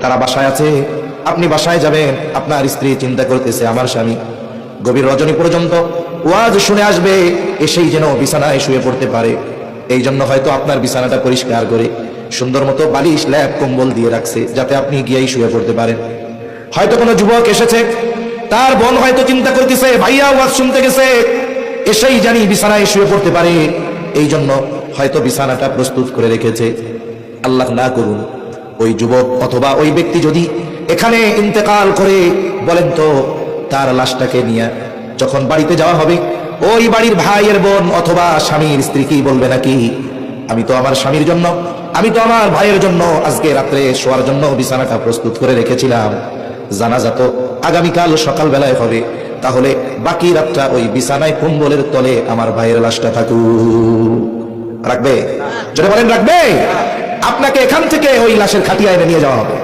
তারা বাসায় আছে, আপনি বাসায় যাবেন, আপনার স্ত্রী চিন্তা করতেছে আমার স্বামী গভীর রজনী পর্যন্ত ওয়াজ শুনে আসবে, এসেই যেন বিছানায় শুয়ে পড়তে পারে। এই জন্য হয়তো আপনার বিছানাটা পরিষ্কার করে সুন্দর মতো বালিশ ল্যাপ কম্বল দিয়ে রাখছে, যাতে আপনি গিয়েই শুয়ে পড়তে পারেন। হয়তো কোনো যুবক এসেছে, তার বোন হয়তো চিন্তা করতেছে ভাইয়া ওয়াজ শুনতে গেছে, এসেই জানি বিছানায় শুয়ে পড়তে পারে, এই জন্য হয়তো বিছানাটা প্রস্তুত করে রেখেছে। আল্লাহ না করুন ওই যুবক অথবা ওই ব্যক্তি যদি এখানে ইন্তেকাল করে, বলেন তো তার লাশটাকে নিয়ে যখন বাড়িতে যাওয়া হবে, ওই বাড়ির ভাইয়ের বোন অথবা স্বামীর স্ত্রী কি বলবে নাকি, আমি তো আমার স্বামীর জন্য, আমি তো আমার ভাইয়ের জন্য আজকে রাত্রে শোয়ার জন্য বিছানাটা প্রস্তুত করে রেখেছিলাম, জানাজা তো আগামীকাল সকালবেলায় হবে, তাহলে বাকি রাতটা ওই বিছানায় কম্বলের তলে আমার ভাইয়ের লাশটা থাকুক। রাখবে? যদি বলেন রাখবে, আপনাকে এখান থেকে ওই লাশের খাটিয়া এনে নিয়ে যাওয়া হবে।